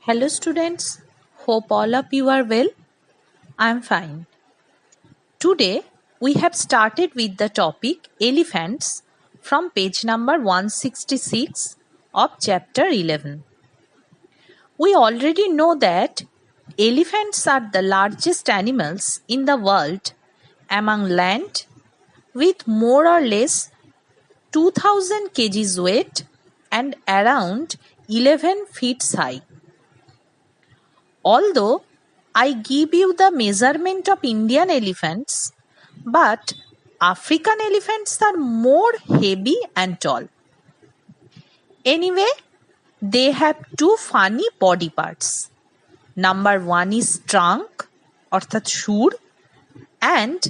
Hello students, hope all of you are well. I am fine. Today we have started with the topic elephants from page number 166 of chapter 11. We already know that elephants are the largest animals in the world among land with more or less 2000 kgs weight and around 11 feet high. Although I give you the measurement of Indian elephants, but African elephants are more heavy and tall. Anyway, they have two funny body parts. Number one is trunk, অর্থাৎ সুর, and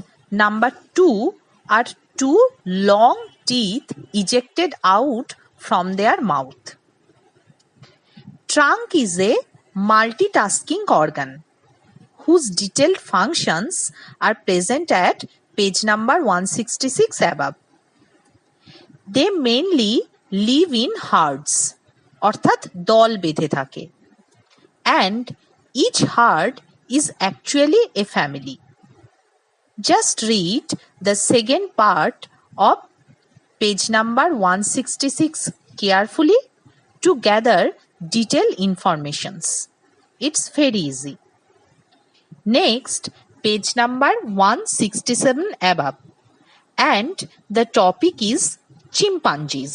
number two are two long teeth ejected out from their mouth. Trunk is a multitasking organ whose detailed functions are present at page number 166 above. They mainly live in herds, অর্থাৎ দল বেঁধে থাকে, and each herd is actually a family. Just read the second part of page number 166 carefully to gather detailed informations. It's very easy. Next, page number 167 above, and the topic is chimpanzees.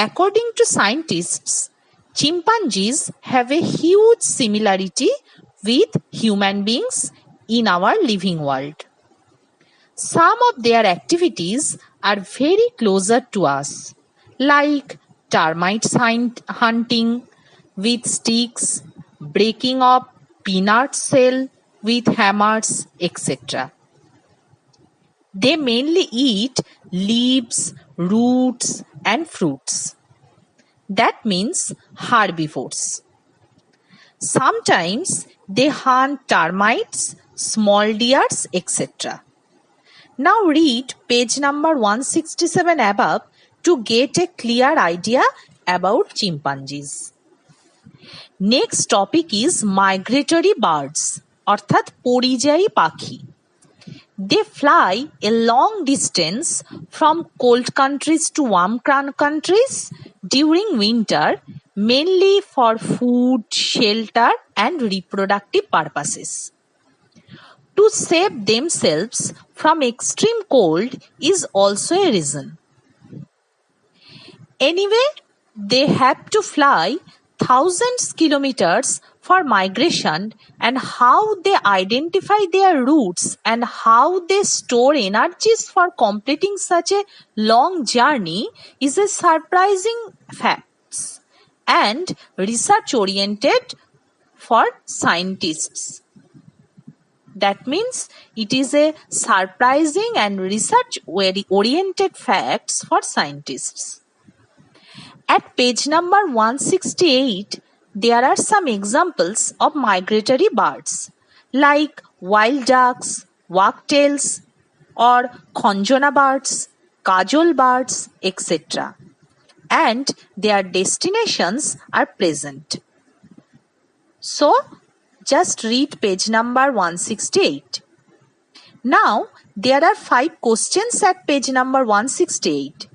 According to scientists, chimpanzees have a huge similarity with human beings in our living world. Some of their activities are very closer to us, like termites hunting with sticks, breaking of peanut shell with hammers, etc. They mainly eat leaves, roots, and fruits. That means herbivores. Sometimes they hunt termites, small deers, etc. Now read page number 167 above to get a clear idea about chimpanzees. Next topic is migratory birds, অর্থাৎ পরিযায়ী পাখি. They fly a long distance from cold countries to warm countries during winter, mainly for food, shelter, and reproductive purposes. To save themselves from extreme cold is also a reason. Anyway, they have to fly thousands kilometers for migration, and how they identify their routes and how they store energies for completing such a long journey is a surprising fact and research oriented for scientists. That means it is a surprising and research oriented facts for scientists. At page number 168, there are some examples of migratory birds like wild ducks, wagtails, or khonjona birds, kajol birds, etc. And their destinations are present. So, just read page number 168. Now, there are 5 questions at page number 168.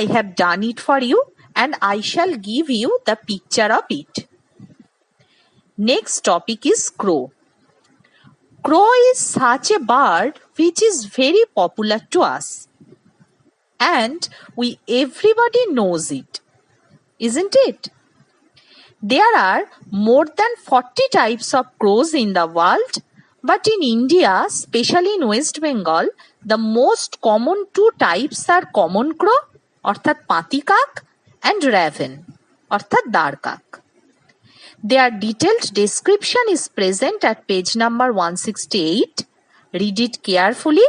I have done it for you, and I shall give you the picture of it. Next topic is crow. Crow is such a bird which is very popular to us, and everybody knows it, isn't it? There are more than 40 types of crows in the world, but in India, especially in West Bengal, the most common 2 types are common crow, অর্থাৎ পাতি কাক, and raven, অর্থাৎ দাঁড় কাক. Their detailed description is present at page number 168. Read it carefully.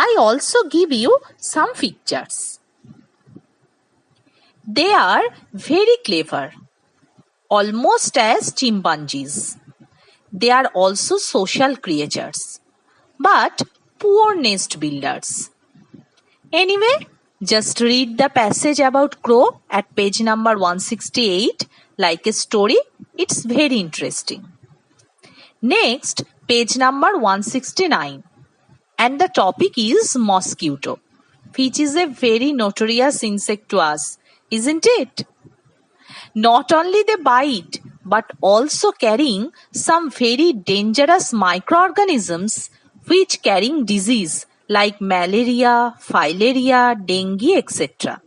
I also give you some pictures. They are very clever, almost as chimpanzees. They are also social creatures, but poor nest builders. Anyway, just read the passage about crow at page number 168 like a story. It's very interesting. Next, page number 169. And the topic is mosquito, which is a very notorious insect to us, isn't it? Not only they bite, but also carrying some very dangerous microorganisms which carrying disease like malaria, filaria, dengue, etc.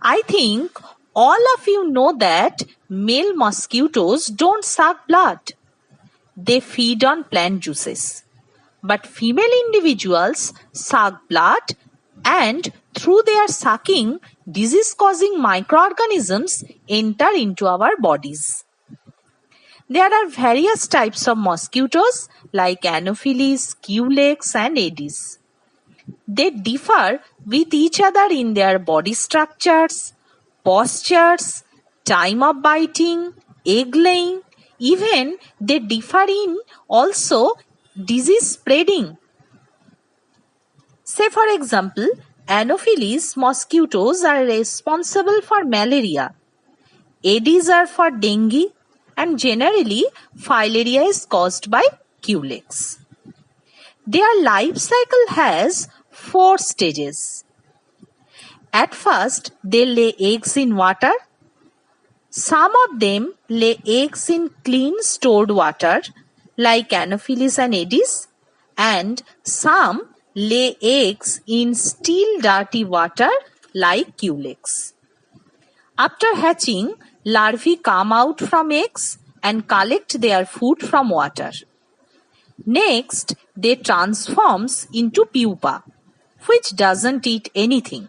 I think all of you know that male mosquitoes don't suck blood. They feed on plant juices. But female individuals suck blood, and through their sucking, disease-causing microorganisms enter into our bodies. There are various types of mosquitoes like Anopheles, Culex and Aedes. They differ with each other in their body structures, postures, time of biting, egg laying. Even they differ in also disease spreading. Say for example, Anopheles mosquitoes are responsible for malaria, Aedes are for dengue, and generally filaria is caused by Culex. Their life cycle has 4 stages. At first, they lay eggs in water. Some of them lay eggs in clean stored water like Anopheles and Aedes, and some lay eggs in still dirty water like Culex. After hatching, larvae come out from eggs and collect their food from water. Next, they transforms into pupa, which doesn't eat anything.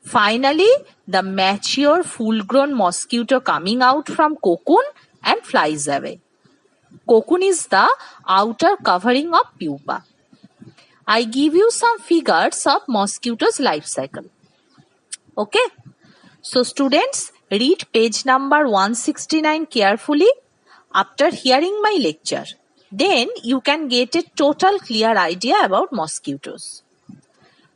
Finally, the mature full-grown mosquito coming out from cocoon and flies away. Cocoon is the outer covering of pupa. I give you some figures of mosquitoes' life cycle. Okay? So students, read page number 169 carefully after hearing my lecture. Then you can get a total clear idea about mosquitoes.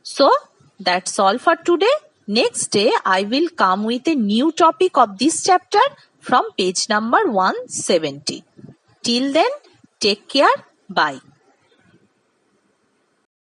So, that's all for today. Next day, I will come with a new topic of this chapter from page number 170. Till then, take care. Bye.